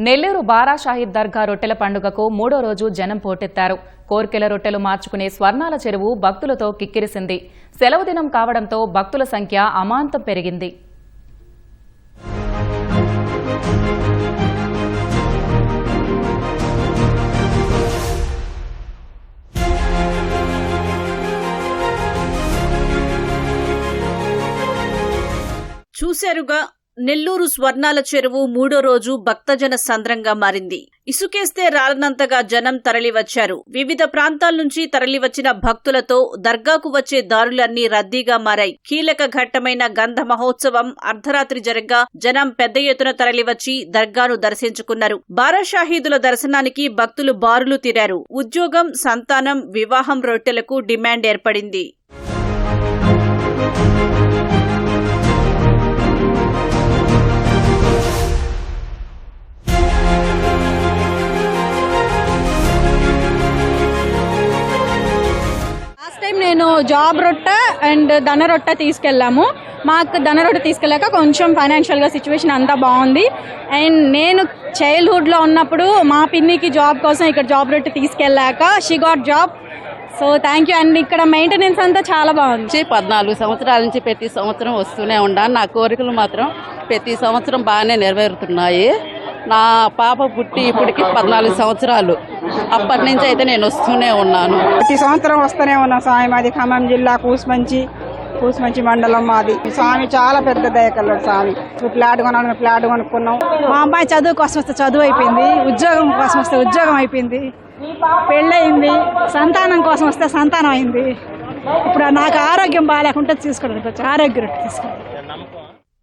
నెల్లూరు బారా షాహిద్ దర్గా రొట్టెల పండుగకు మూడో రోజు జనం పోటెత్తారు. కోర్కెల రొట్టెలు మార్చుకునే స్వర్ణాల చెరువు భక్తులతో కిక్కిరిసింది. సెలవు దినం కావడంతో భక్తుల సంఖ్య అమాంతం పెరిగింది. చూశారుగా, నెల్లూరు స్వర్ణాల చెరువు మూడో రోజు భక్తజన సంద్రంగా మారింది. ఇసుకేస్తే రాలనంతగా జనం తరలివచ్చారు. వివిధ ప్రాంతాల నుంచి తరలివచ్చిన భక్తులతో దర్గాకు వచ్చే దారులన్నీ రద్దీగా మారాయి. కీలక ఘట్టమైన గంధ మహోత్సవం అర్ధరాత్రి జరగ్గా జనం పెద్ద ఎత్తున తరలివచ్చి దర్గాను దర్శించుకున్నారు. బారా షాహీదుల దర్శనానికి భక్తులు బారులు తీరారు. ఉద్యోగం, సంతానం, వివాహం రొట్టెలకు డిమాండ్ ఏర్పడింది. నేను జాబ్ రొట్టె అండ్ ధన రొట్టె తీసుకెళ్ళాము. మాకు ధన రొట్టె తీసుకెళ్ళాక కొంచెం ఫైనాన్షియల్గా సిచ్యువేషన్ అంతా బాగుంది. అండ్ నేను చైల్డ్హుడ్లో ఉన్నప్పుడు మా పిన్నికి జాబ్ కోసం ఇక్కడ జాబ్ రొట్టె తీసుకెళ్ళాక she got job. So thank you. And ఇక్కడ మెయింటెనెన్స్ అంతా చాలా బాగుంది. 14 సంవత్సరాల నుంచి ప్రతి సంవత్సరం వస్తూనే ఉన్నాను. నా కోరికలు మాత్రం ప్రతి సంవత్సరం బాగానే నెరవేరుతున్నాయి. నా పాప పుట్టి ఇప్పటికి 14 సంవత్సరాలు. అప్పటి నుంచి అయితే నేను వస్తూనే ఉన్నాను. ప్రతి సంవత్సరం వస్తూనే ఉన్నాం. స్వామి మాది ఖమ్మం జిల్లా కూసుమంచి మండలం మాది. స్వామి చాలా పెద్ద దయకల్లాడు స్వామి. ఫ్లాట్ కొనుక్కున్నాం. మా అమ్మాయి చదువు కోసం వస్తే చదువు అయిపోయింది, ఉద్యోగం కోసం వస్తే ఉద్యోగం అయిపోయింది, పెళ్ళయింది, సంతానం కోసం వస్తే సంతానం అయింది. ఇప్పుడు నాకు ఆరోగ్యం బాగాలేకుంటే తీసుకోవడానికి వచ్చి ఆరోగ్య రొట్టె తీసుకున్నాను.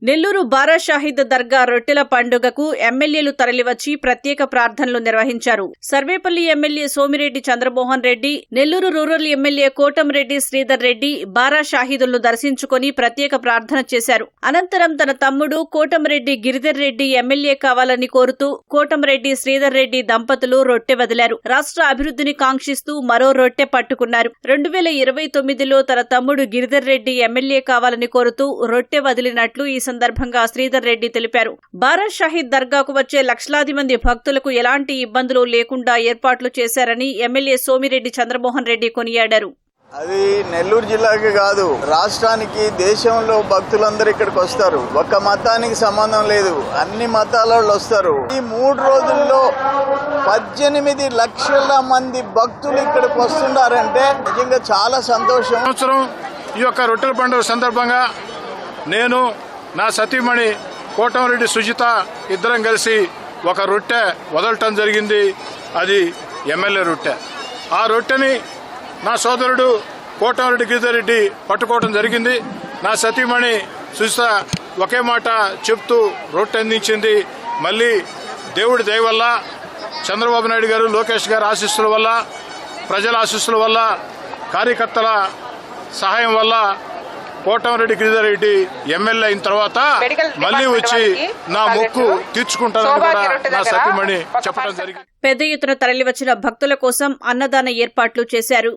నెల్లూరు బారా షాహిద్ దర్గా రొట్టెల పండుగకు ఎమ్మెల్యేలు తరలివచ్చి ప్రత్యేక ప్రార్థనలు నిర్వహించారు. Sarvepalli MLA Somireddy Chandramohan Reddy, Nellore rural MLA Kotamreddy Sridhar Reddy Bara షాహీదులను దర్శించుకుని ప్రత్యేక ప్రార్థన చేశారు. అనంతరం తన తమ్ముడు కోటంరెడ్డి గిరిధర్ రెడ్డి ఎమ్మెల్యే కావాలని కోరుతూ కోటంరెడ్డి శ్రీధర్ రెడ్డి దంపతులు రొట్టె వదిలారు. రాష్ట్ర అభివృద్ధిని కాంక్షిస్తూ మరో రొట్టె పట్టుకున్నారు. 2029లో తన తమ్ముడు గిరిధర్ రెడ్డి ఎమ్మెల్యే కావాలని కోరుతూ రొట్టె వదిలినట్లు ఈ సందర్భంగా శ్రీధర్ రెడ్డి తెలిపారు. బారా షాహిద్ దర్గాకు వచ్చే లక్షలాది మంది భక్తులకు ఎలాంటి ఇబ్బందులు లేకుండా ఏర్పాట్లు చేశారని ఎమ్మెల్యే సోమిరెడ్డి చంద్రమోహన్ రెడ్డి కొనియాడారు. అది నెల్లూరు జిల్లాకి కాదు, రాష్ట్రానికి, దేశంలో భక్తులందరూ ఇక్కడికి వస్తారు. ఒక్క మతానికి సంబంధం లేదు, అన్ని మతాల వాళ్ళు వస్తారు. ఈ 3 రోజుల్లో 18 లక్షల మంది భక్తులు ఇక్కడికి వస్తున్నారంటే నిజంగా చాలా సంతోషం. సంవత్సరం ఈ యొక్క రొట్టెల పండుగ సందర్భంగా నేను, నా సతీమణి కోటంరెడ్డి సుజిత ఇద్దరం కలిసి ఒక రొట్టె వదలటం జరిగింది. అది ఎమ్మెల్యే రొట్టె. ఆ రొట్టెని నా సోదరుడు కోటంరెడ్డి గిరిధర్ రెడ్డి పట్టుకోవడం జరిగింది. నా సతీమణి సుజిత ఒకే మాట చెప్తూ రొట్టె అందించింది. మళ్ళీ దేవుడి దయ వల్ల, చంద్రబాబు నాయుడు గారు, లోకేష్ గారి ఆశీస్సుల వల్ల, ప్రజల ఆశీస్సుల వల్ల, కార్యకర్తల సహాయం వల్ల కోటంరెడ్డి గిరిధర్ రెడ్డి ఎమ్మెల్యే అయిన తర్వాత మళ్లీ వచ్చి నా మొక్కు తీర్చుకుంటానని కూడా నా సతీమణి చెప్పడం జరిగింది. పెద్ద ఎత్తున తరలివచ్చిన భక్తుల కోసం అన్నదాన ఏర్పాట్లు చేశారు.